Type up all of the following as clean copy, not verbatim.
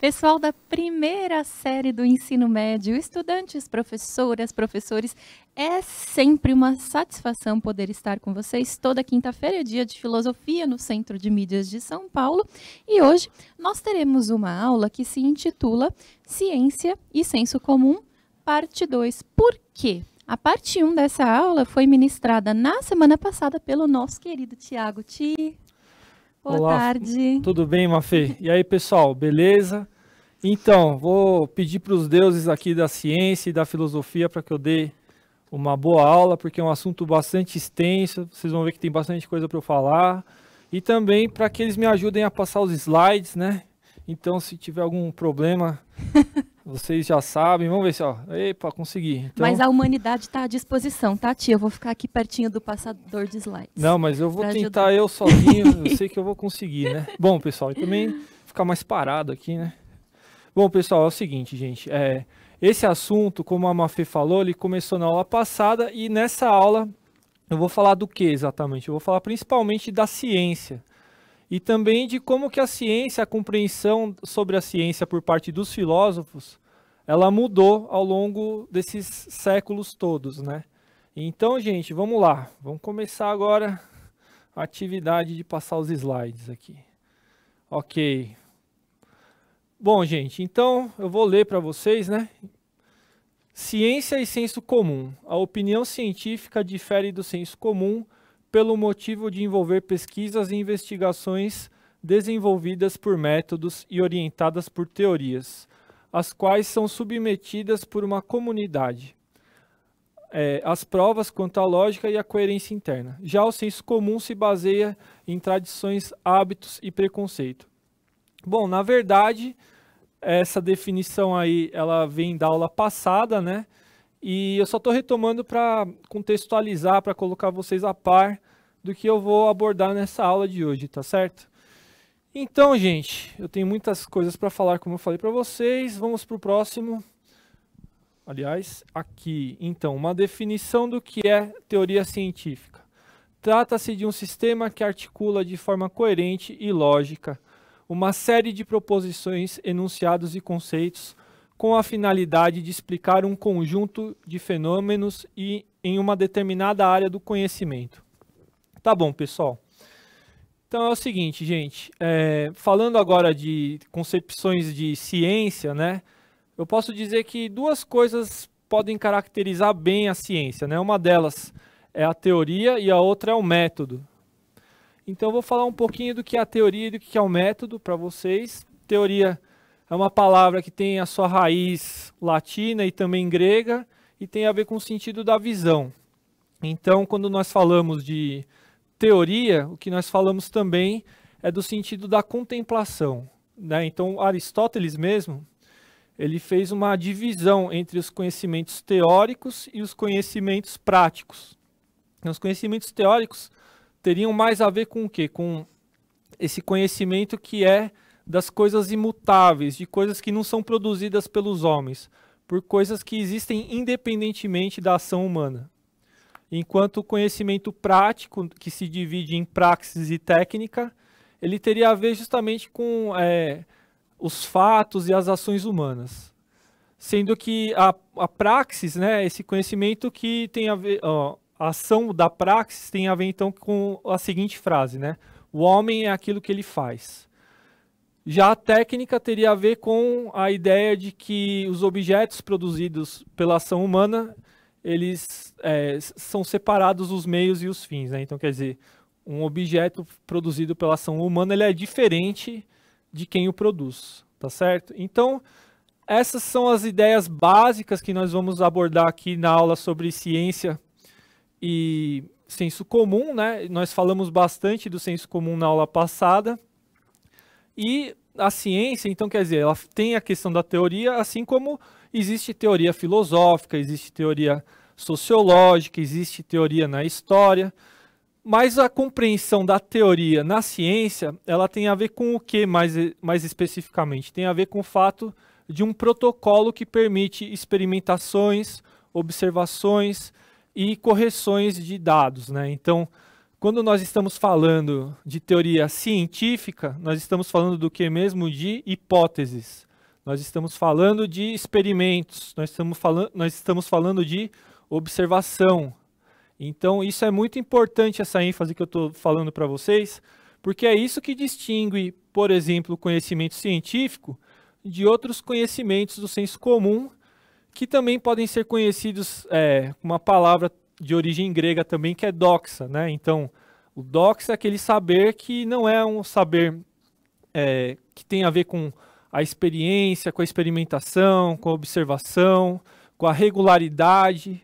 Pessoal da primeira série do ensino médio, estudantes, professoras, professores, é sempre uma satisfação poder estar com vocês. Toda quinta-feira é dia de filosofia no Centro de Mídias de São Paulo e hoje nós teremos uma aula que se intitula Ciência e Senso Comum, parte 2. Por quê? A parte 1 dessa aula foi ministrada na semana passada pelo nosso querido Tiago. Boa Olá, tarde. tudo bem, Mafê? E aí, pessoal, beleza? Então, vou pedir para os deuses aqui da ciência e da filosofia para que eu dê uma boa aula, porque é um assunto bastante extenso, vocês vão ver que tem bastante coisa para eu falar. E também para que eles me ajudem a passar os slides, né? Então, se tiver algum problema, vocês já sabem. Vamos ver se, ó, epa, consegui. Então, Mas a humanidade está à disposição, tá, tia? Eu vou ficar aqui pertinho do passador de slides. não, mas eu vou pra tentar ajudar. eu sozinho, eu sei que eu vou conseguir, né? Bom, pessoal, e também ficar mais parado aqui, né? Bom, pessoal, é o seguinte, gente, esse assunto, como a Mafê falou, ele começou na aula passada e nessa aula eu vou falar do que exatamente? Eu vou falar principalmente da ciência e também de como que a ciência, a compreensão sobre a ciência por parte dos filósofos, ela mudou ao longo desses séculos todos, né? Então, gente, vamos lá, vamos começar agora a atividade de passar os slides aqui. Ok. Bom, gente, então eu vou ler para vocês, né? Ciência e senso comum. A opinião científica difere do senso comum pelo motivo de envolver pesquisas e investigações desenvolvidas por métodos e orientadas por teorias, as quais são submetidas por uma comunidade. As provas quanto à lógica e à coerência interna. Já o senso comum se baseia em tradições, hábitos e preconceito. Bom, na verdade, essa definição aí, ela vem da aula passada, né? E eu só estou retomando para contextualizar, para colocar vocês a par do que eu vou abordar nessa aula de hoje, tá certo? Então, gente, eu tenho muitas coisas para falar, como eu falei para vocês. Vamos para o próximo. Aliás, aqui, então, uma definição do que é teoria científica. Trata-se de um sistema que articula de forma coerente e lógica uma série de proposições, enunciados e conceitos com a finalidade de explicar um conjunto de fenômenos e em uma determinada área do conhecimento. Tá bom, pessoal? Então é o seguinte, gente, falando agora de concepções de ciência, né? Eu posso dizer que duas coisas podem caracterizar bem a ciência, né? Uma delas é a teoria e a outra é o método. Então eu vou falar um pouquinho do que é a teoria e do que é o método para vocês. Teoria é uma palavra que tem a sua raiz latina e também grega e tem a ver com o sentido da visão. Então, quando nós falamos de teoria, o que nós falamos também é do sentido da contemplação, né? Então, Aristóteles mesmo, ele fez uma divisão entre os conhecimentos teóricos e os conhecimentos práticos. Os conhecimentos teóricos teriam mais a ver com o quê? Com esse conhecimento que é das coisas imutáveis, de coisas que não são produzidas pelos homens, por coisas que existem independentemente da ação humana. Enquanto o conhecimento prático, que se divide em praxis e técnica, ele teria a ver justamente com os fatos e as ações humanas. Sendo que a praxis, né, esse conhecimento que tem a ver... A ação da praxis tem a ver, então, com a seguinte frase, né? O homem é aquilo que ele faz. Já a técnica teria a ver com a ideia de que os objetos produzidos pela ação humana, eles são separados os meios e os fins, né? Então, quer dizer, um objeto produzido pela ação humana, ele é diferente de quem o produz, tá certo? Então, essas são as ideias básicas que nós vamos abordar aqui na aula sobre ciência e senso comum, né? Nós falamos bastante do senso comum na aula passada. E a ciência, então, quer dizer, ela tem a questão da teoria, assim como existe teoria filosófica, existe teoria sociológica, existe teoria na história. Mas a compreensão da teoria na ciência, ela tem a ver com o que mais especificamente? Tem a ver com o fato de um protocolo que permite experimentações, observações e correções de dados, né? Então, quando nós estamos falando de teoria científica, nós estamos falando do que mesmo? De hipóteses. nós estamos falando de experimentos, nós estamos falando de observação. Então, isso é muito importante, essa ênfase que eu estou falando para vocês, porque é isso que distingue, por exemplo, o conhecimento científico de outros conhecimentos do senso comum, que também podem ser conhecidos com uma palavra de origem grega também, que é doxa, né? Então, o doxa é aquele saber que não é um saber que tem a ver com a experiência, com a experimentação, com a observação, com a regularidade.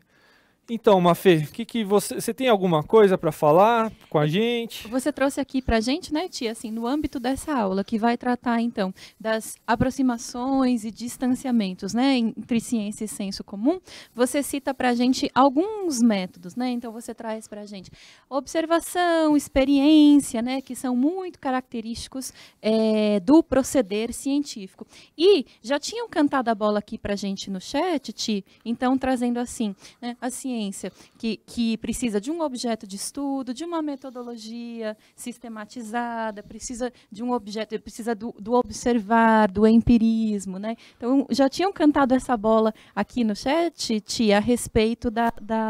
Então, Mafê, você tem alguma coisa para falar com a gente? Você trouxe aqui para a gente, né, Tia, assim, no âmbito dessa aula, que vai tratar, então, das aproximações e distanciamentos, né, entre ciência e senso comum. Você cita para a gente alguns métodos, né, então você traz para a gente observação, experiência, né, que são muito característicos do proceder científico. E já tinham cantado a bola aqui para a gente no chat, Ti, então trazendo assim, né, a ciência que precisa de um objeto de estudo, de uma metodologia sistematizada, precisa de um objeto, precisa do observar, do empirismo, né? Então, já tinham cantado essa bola aqui no chat, Tia, a respeito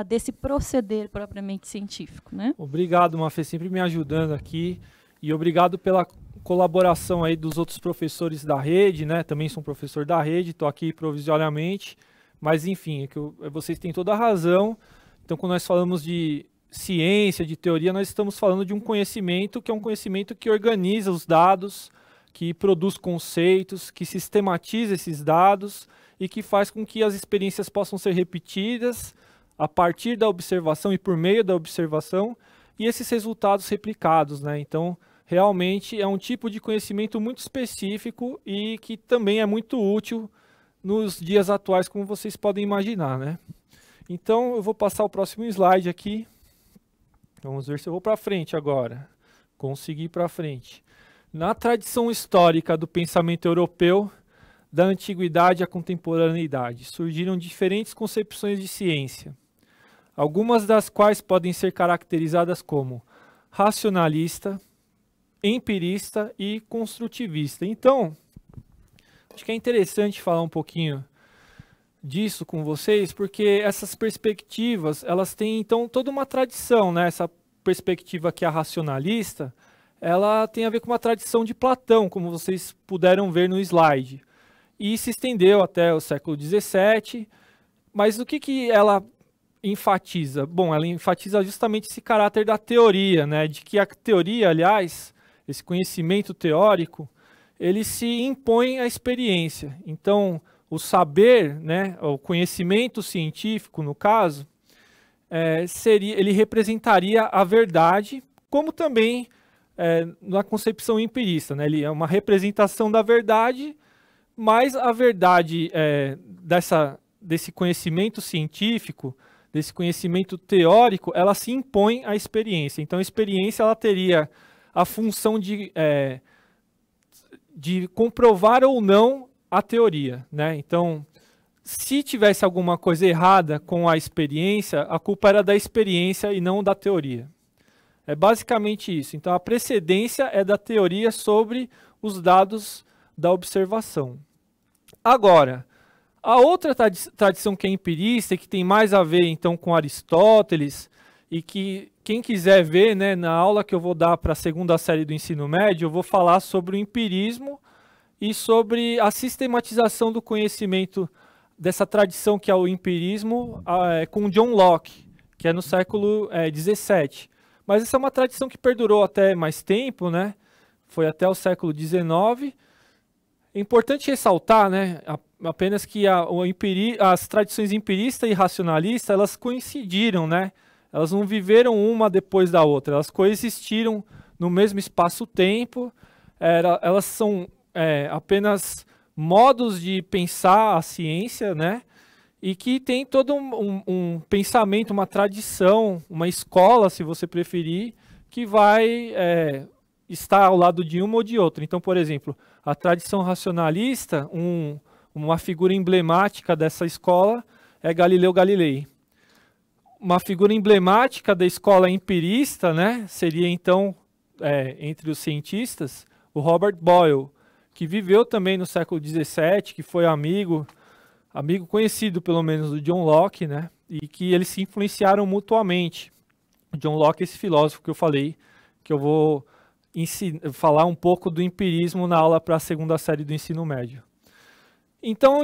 desse proceder propriamente científico, né? Obrigado, Mafê, sempre me ajudando aqui, e obrigado pela colaboração aí dos outros professores da rede, né? Também sou um professor da rede, estou aqui provisoriamente. Mas, enfim, vocês têm toda a razão. Então, quando nós falamos de ciência, de teoria, nós estamos falando de um conhecimento que é um conhecimento que organiza os dados, que produz conceitos, que sistematiza esses dados e que faz com que as experiências possam ser repetidas a partir da observação e por meio da observação e esses resultados replicados, né? Então, realmente é um tipo de conhecimento muito específico e que também é muito útil nos dias atuais, como vocês podem imaginar, né? Então, eu vou passar o próximo slide aqui. Vamos ver se eu vou para frente agora. Consegui ir para frente. Na tradição histórica do pensamento europeu, da antiguidade à contemporaneidade, surgiram diferentes concepções de ciência, algumas das quais podem ser caracterizadas como racionalista, empirista e construtivista. Então, acho que é interessante falar um pouquinho disso com vocês, porque essas perspectivas, elas têm, então, toda uma tradição, né? Essa perspectiva que é a racionalista, ela tem a ver com uma tradição de Platão, como vocês puderam ver no slide. E se estendeu até o século XVII, mas o que ela enfatiza? Bom, ela enfatiza justamente esse caráter da teoria, né? De que a teoria, aliás, esse conhecimento teórico, ele se impõe à experiência. Então, o saber, né, o conhecimento científico, no caso, ele representaria a verdade, como também na concepção empirista, né? Ele é uma representação da verdade, mas a verdade desse conhecimento científico, desse conhecimento teórico, ela se impõe à experiência. Então, a experiência ela teria a função de comprovar ou não a teoria, né? Então, se tivesse alguma coisa errada com a experiência, a culpa era da experiência e não da teoria. É basicamente isso. Então, a precedência é da teoria sobre os dados da observação. Agora, a outra tradição que é empirista e que tem mais a ver, então, com Aristóteles, e que quem quiser ver, né, na aula que eu vou dar para a segunda série do ensino médio, eu vou falar sobre o empirismo e sobre a sistematização do conhecimento dessa tradição que é o empirismo com John Locke, que é no século XVII. Mas essa é uma tradição que perdurou até mais tempo, né? Foi até o século XIX. É importante ressaltar, né, apenas que as tradições empirista e racionalista, elas coincidiram, né? Elas não viveram uma depois da outra, elas coexistiram no mesmo espaço-tempo, elas são apenas modos de pensar a ciência, né? E que tem todo um pensamento, uma tradição, uma escola, se você preferir, que vai estar ao lado de uma ou de outra. Então, por exemplo, a tradição racionalista, uma figura emblemática dessa escola é Galileu Galilei. Uma figura emblemática da escola empirista, né, seria então, entre os cientistas, o Robert Boyle, que viveu também no século XVII, que foi amigo conhecido pelo menos do John Locke, né? E que eles se influenciaram mutuamente. O John Locke, esse filósofo que eu falei, que eu vou falar um pouco do empirismo na aula para a segunda série do ensino médio. Então,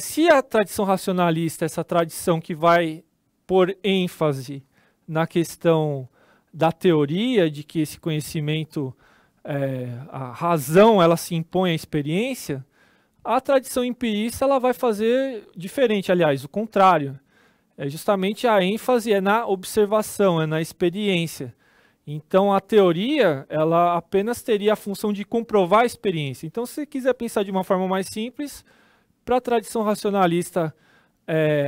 se a tradição racionalista, essa tradição que vai pôr ênfase na questão da teoria, de que esse conhecimento, a razão, ela se impõe à experiência, a tradição empirista ela vai fazer diferente, aliás, o contrário. Justamente a ênfase é na observação, é na experiência. Então, a teoria, ela apenas teria a função de comprovar a experiência. Então, se você quiser pensar de uma forma mais simples, para a tradição racionalista,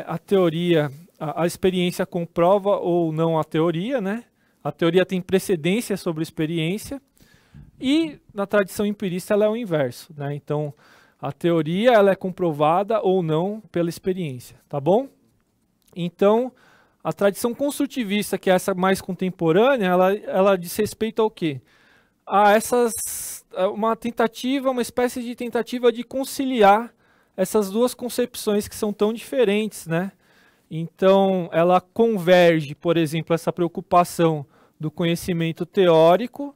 a teoria, a experiência comprova ou não a teoria, né? A teoria tem precedência sobre a experiência. E na tradição empirista, ela é o inverso, né? Então, a teoria ela é comprovada ou não pela experiência, tá bom? Então, a tradição construtivista, que é essa mais contemporânea, ela diz respeito ao quê? A uma espécie de tentativa de conciliar essas duas concepções que são tão diferentes, né? Então, ela converge, por exemplo, essa preocupação do conhecimento teórico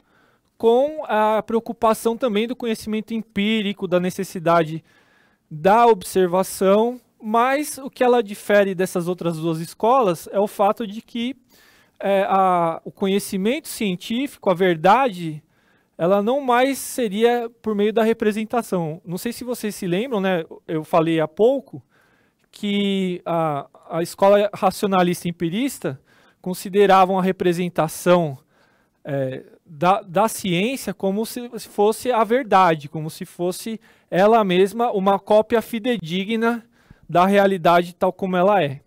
com a preocupação também do conhecimento empírico, da necessidade da observação, mas o que ela difere dessas outras duas escolas é o fato de que o conhecimento científico, a verdade, ela não mais seria por meio da representação. Não sei se vocês se lembram, né? Eu falei há pouco que a escola racionalista empirista consideravam a representação da ciência como se fosse a verdade, como se fosse ela mesma uma cópia fidedigna da realidade tal como ela é.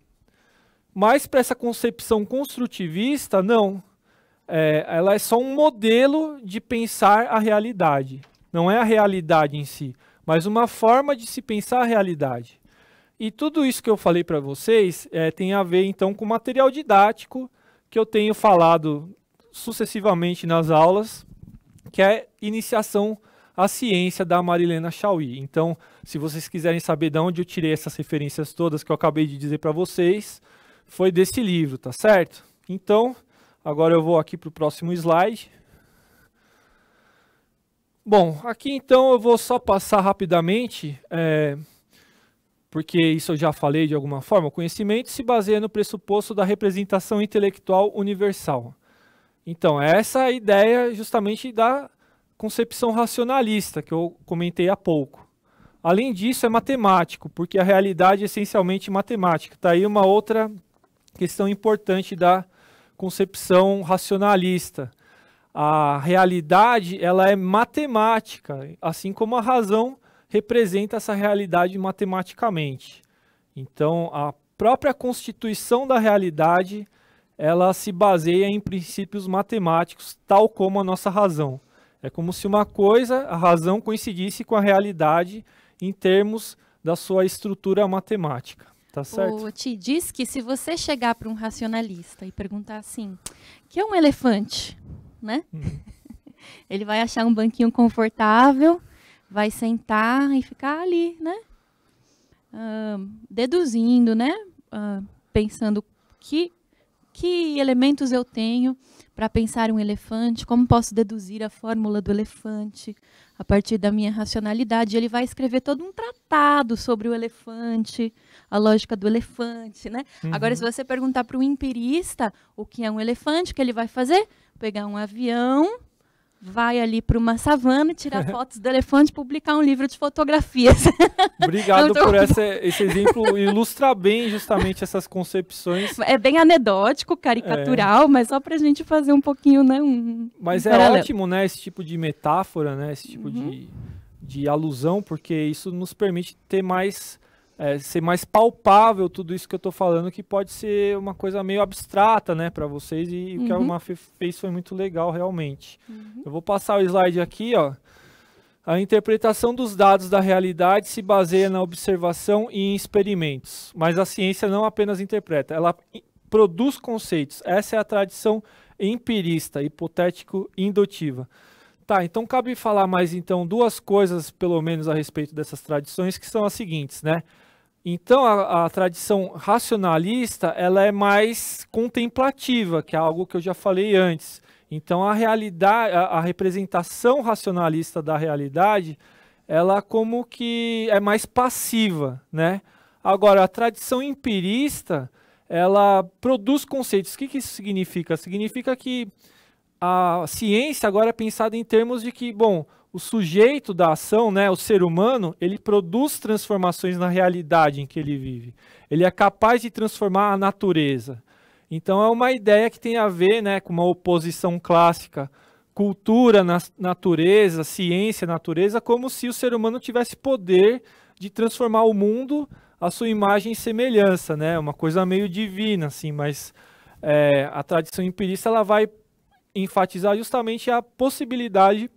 Mas para essa concepção construtivista, não. Ela é só um modelo de pensar a realidade. Não é a realidade em si, mas uma forma de se pensar a realidade. E tudo isso que eu falei para vocês tem a ver, então, com o material didático que eu tenho falado sucessivamente nas aulas, que é Iniciação à Ciência, da Marilena Chauí. Então, se vocês quiserem saber de onde eu tirei essas referências todas que eu acabei de dizer para vocês, foi desse livro, tá certo? Então, agora eu vou aqui para o próximo slide. Bom, aqui então eu vou só passar rapidamente, porque isso eu já falei de alguma forma. O conhecimento se baseia no pressuposto da representação intelectual universal. Então, essa é a ideia justamente da concepção racionalista, que eu comentei há pouco. Além disso, é matemático, porque a realidade é essencialmente matemática. Está aí uma outra questão importante da concepção racionalista. A realidade ela é matemática, assim como a razão representa essa realidade matematicamente. Então, a própria constituição da realidade ela se baseia em princípios matemáticos, tal como a nossa razão. É como se uma coisa, a razão, coincidisse com a realidade em termos da sua estrutura matemática. Tá certo? O Ti diz que se você chegar para um racionalista e perguntar assim, o que é um elefante? Né? Ele vai achar um banquinho confortável, vai sentar e ficar ali, né? Deduzindo, né? Pensando que elementos eu tenho para pensar um elefante, como posso deduzir a fórmula do elefante a partir da minha racionalidade. Ele vai escrever todo um tratado sobre o elefante, a lógica do elefante, né? Agora, se você perguntar para um empirista o que é um elefante, o que ele vai fazer? Pegar um avião, vai ali para uma savana, tirar fotos do elefante e publicar um livro de fotografias. Obrigado por esse exemplo, ilustra bem justamente essas concepções. É bem anedótico, caricatural, mas só para a gente fazer um pouquinho, né? Mas é ótimo, né? Esse tipo de metáfora, né? Esse tipo de alusão, porque isso nos permite ter ser mais palpável tudo isso que eu estou falando, que pode ser uma coisa meio abstrata, né, para vocês, e o que a Mafê fez foi muito legal, realmente. Eu vou passar o slide aqui, ó. A interpretação dos dados da realidade se baseia na observação e em experimentos, mas a ciência não apenas interpreta, ela produz conceitos. Essa é a tradição empirista, hipotético-indutiva. Tá, então cabe falar mais então duas coisas, pelo menos, a respeito dessas tradições, que são as seguintes, né? Então, a tradição racionalista, ela é mais contemplativa, que é algo que eu já falei antes. Então, a realidade, a representação racionalista da realidade, ela como que é mais passiva, né? Agora, a tradição empirista, ela produz conceitos. O que isso significa? Significa que a ciência agora é pensada em termos de que, bom, o sujeito da ação, né, o ser humano, ele produz transformações na realidade em que ele vive. Ele é capaz de transformar a natureza. Então é uma ideia que tem a ver, né, com uma oposição clássica, cultura, natureza, ciência, natureza, como se o ser humano tivesse poder de transformar o mundo à sua imagem e semelhança, né, uma coisa meio divina, assim, mas a tradição empirista ela vai enfatizar justamente a possibilidade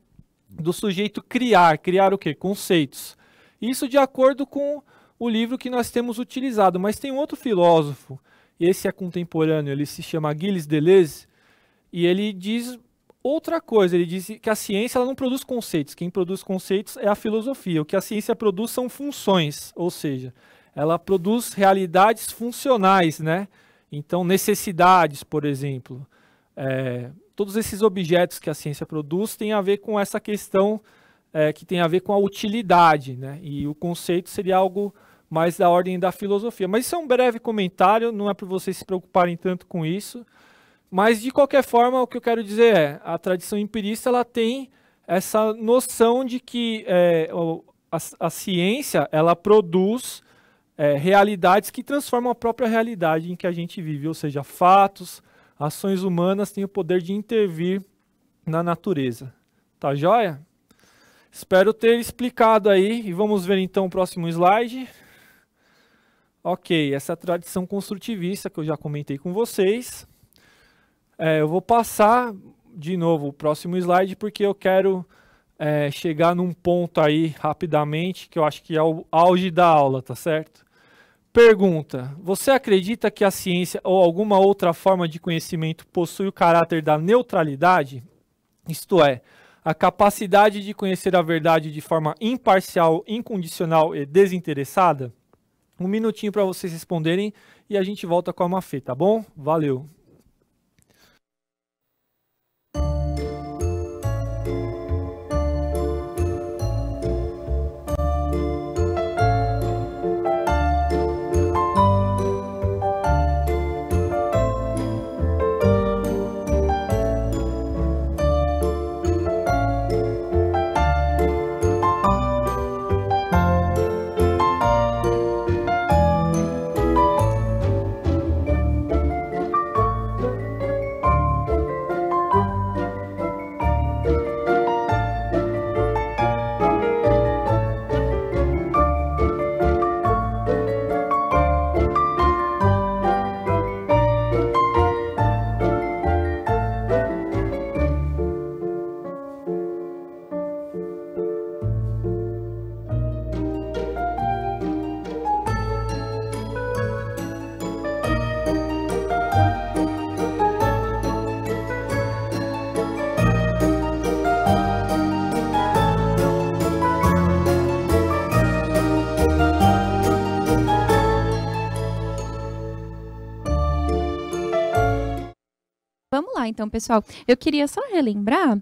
do sujeito criar o quê? Conceitos. Isso de acordo com o livro que nós temos utilizado. Mas tem um outro filósofo, esse é contemporâneo, ele se chama Gilles Deleuze, e ele diz outra coisa, ele diz que a ciência ela não produz conceitos, quem produz conceitos é a filosofia. O que a ciência produz são funções, ou seja, ela produz realidades funcionais, né? Então, necessidades, por exemplo. Todos esses objetos que a ciência produz têm a ver com essa questão que tem a ver com a utilidade, né? E o conceito seria algo mais da ordem da filosofia. Mas isso é um breve comentário, não é para vocês se preocuparem tanto com isso. Mas, de qualquer forma, o que eu quero dizer é a tradição empirista ela tem essa noção de que a ciência ela produz realidades que transformam a própria realidade em que a gente vive, ou seja, fatos, ações humanas têm o poder de intervir na natureza. Tá joia? Espero ter explicado aí. E vamos ver então o próximo slide. Ok, essa tradição construtivista que eu já comentei com vocês. Eu vou passar de novo o próximo slide porque eu quero chegar num ponto aí rapidamente que eu acho que é o auge da aula, tá certo? Pergunta: você acredita que a ciência ou alguma outra forma de conhecimento possui o caráter da neutralidade? Isto é, a capacidade de conhecer a verdade de forma imparcial, incondicional e desinteressada? Um minutinho para vocês responderem e a gente volta com a Mafê, tá bom? Valeu! Vamos lá, então, pessoal. Eu queria só relembrar,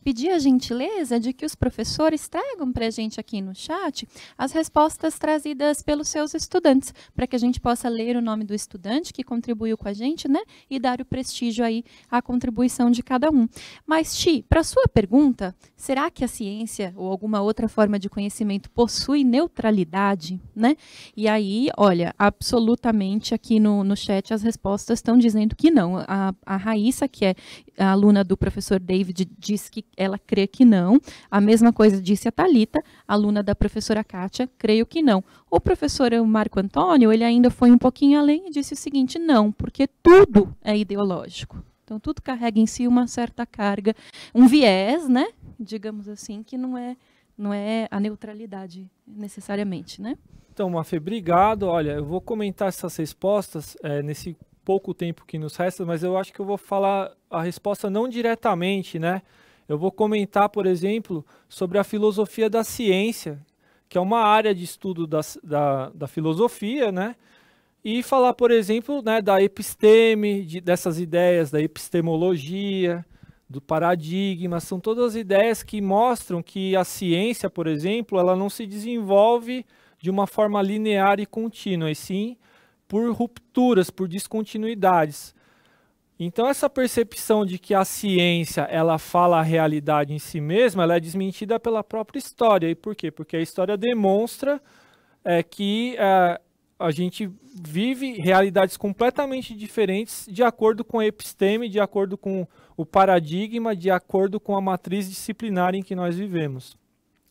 pedir a gentileza de que os professores tragam para a gente aqui no chat as respostas trazidas pelos seus estudantes, para que a gente possa ler o nome do estudante que contribuiu com a gente, né? E dar o prestígio aí à contribuição de cada um. Mas, Ti, para a sua pergunta, será que a ciência ou alguma outra forma de conhecimento possui neutralidade, né? E aí, olha, absolutamente aqui no chat as respostas estão dizendo que não. A Raíssa, que é a aluna do professor David, disse que ela crê que não. A mesma coisa disse a Thalita, aluna da professora Kátia, creio que não. O professor Marco Antônio, ele ainda foi um pouquinho além e disse o seguinte: não, porque tudo é ideológico. Então, tudo carrega em si uma certa carga, um viés, né? Digamos assim, que não é a neutralidade necessariamente, né? Então, Mafê, obrigado. Olha, eu vou comentar essas respostas nesse pouco tempo que nos resta, mas eu acho que eu vou falar a resposta não diretamente, né? eu vou comentar, por exemplo, sobre a filosofia da ciência, que é uma área de estudo da filosofia, né? E falar, por exemplo, né, da episteme, dessas ideias da epistemologia, do paradigma, são todas ideias que mostram que a ciência, por exemplo, ela não se desenvolve de uma forma linear e contínua, e sim por rupturas, por descontinuidades. Então essa percepção de que a ciência ela fala a realidade em si mesma, ela é desmentida pela própria história. E por quê? Porque a história demonstra que a gente vive realidades completamente diferentes de acordo com a episteme, de acordo com o paradigma, de acordo com a matriz disciplinar em que nós vivemos.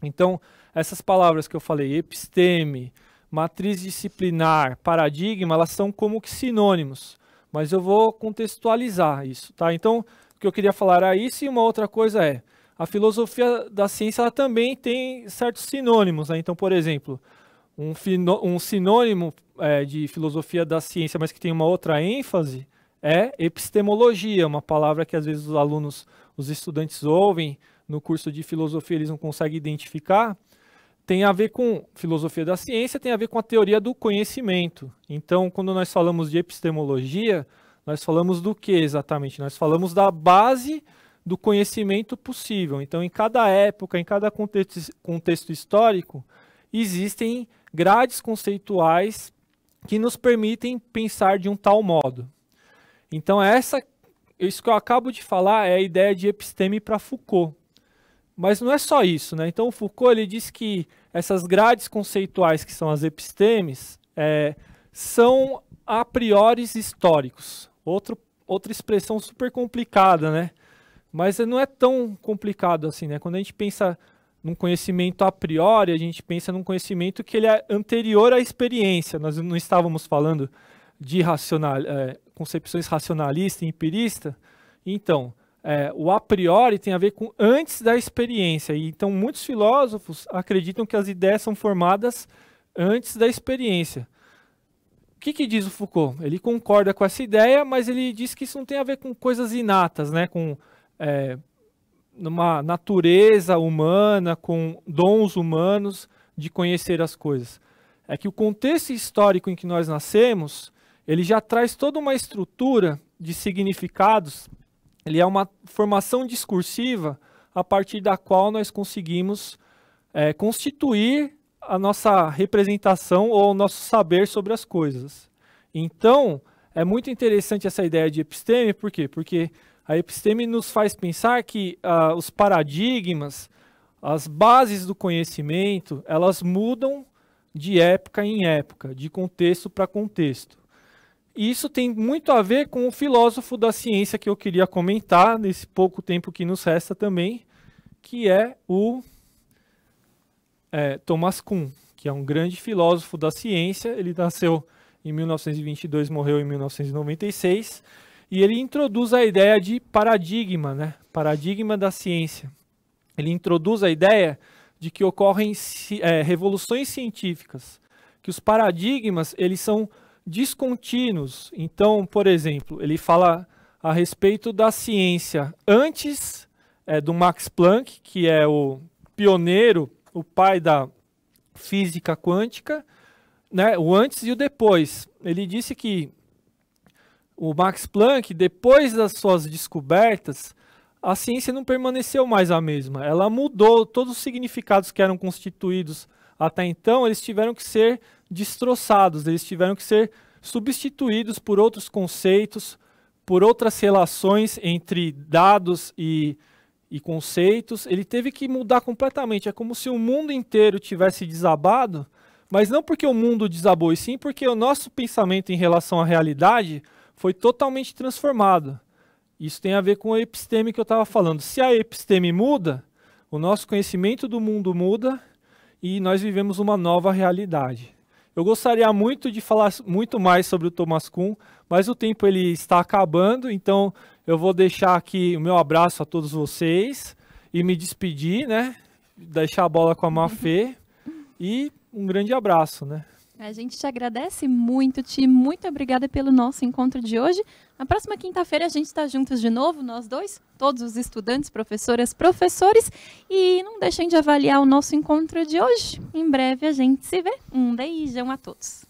Então, essas palavras que eu falei, episteme, matriz disciplinar, paradigma, elas são como que sinônimos, mas eu vou contextualizar isso, tá? Então, o que eu queria falar era isso, e uma outra coisa é, a filosofia da ciência ela também tem certos sinônimos, né? Então, por exemplo, um sinônimo de filosofia da ciência, mas que tem uma outra ênfase, é epistemologia, uma palavra que às vezes os alunos, os estudantes ouvem no curso de filosofia, eles não conseguem identificar. Tem a ver com filosofia da ciência, tem a ver com a teoria do conhecimento. Então, quando nós falamos de epistemologia, nós falamos do que exatamente? Nós falamos da base do conhecimento possível. Então, em cada época, em cada contexto histórico, existem grades conceituais que nos permitem pensar de um tal modo. Então, isso que eu acabo de falar é a ideia de episteme para Foucault. Mas não é só isso, né? Então, Foucault ele diz que essas grades conceituais, que são as epistemes, são a priori históricos. Outra expressão super complicada, né? Mas não é tão complicado assim, né? Quando a gente pensa num conhecimento a priori, a gente pensa num conhecimento que ele é anterior à experiência. Nós não estávamos falando de concepções racionalista e empirista. Então, o a priori tem a ver com antes da experiência. E, então, muitos filósofos acreditam que as ideias são formadas antes da experiência. O que diz o Foucault? Ele concorda com essa ideia, mas ele diz que isso não tem a ver com coisas inatas, né? Com numa natureza humana, com dons humanos de conhecer as coisas. É que o contexto histórico em que nós nascemos, ele já traz toda uma estrutura de significados. Ele é uma formação discursiva a partir da qual nós conseguimos constituir a nossa representação ou o nosso saber sobre as coisas. Então, é muito interessante essa ideia de episteme, por quê? Porque a episteme nos faz pensar que os paradigmas, as bases do conhecimento, elas mudam de época em época, de contexto para contexto. E isso tem muito a ver com o filósofo da ciência que eu queria comentar, nesse pouco tempo que nos resta também, que é o Thomas Kuhn, que é um grande filósofo da ciência. Ele nasceu em 1922, morreu em 1996, e ele introduz a ideia de paradigma, né? Paradigma da ciência. Ele introduz a ideia de que ocorrem revoluções científicas, que os paradigmas eles são descontínuos. Então, por exemplo, ele fala a respeito da ciência antes do Max Planck, que é o pioneiro, o pai da física quântica, né? O antes e o depois. Ele disse que o Max Planck, depois das suas descobertas, a ciência não permaneceu mais a mesma. Ela mudou, todos os significados que eram constituídos até então, eles tiveram que ser destroçados, eles tiveram que ser substituídos por outros conceitos, por outras relações entre dados e conceitos. Ele teve que mudar completamente. É como se o mundo inteiro tivesse desabado, mas não porque o mundo desabou, e sim porque o nosso pensamento em relação à realidade foi totalmente transformado. Isso tem a ver com a episteme que eu estava falando. Se a episteme muda, o nosso conhecimento do mundo muda e nós vivemos uma nova realidade. Eu gostaria muito de falar muito mais sobre o Thomas Kuhn, mas o tempo ele está acabando, então eu vou deixar aqui o meu abraço a todos vocês e me despedir, né? Deixar a bola com a Mafê e um grande abraço, né? A gente te agradece muito, Ti. Muito obrigada pelo nosso encontro de hoje. Na próxima quinta-feira a gente está juntos de novo, nós dois, todos os estudantes, professoras, professores. E não deixem de avaliar o nosso encontro de hoje. Em breve a gente se vê. Um beijão a todos.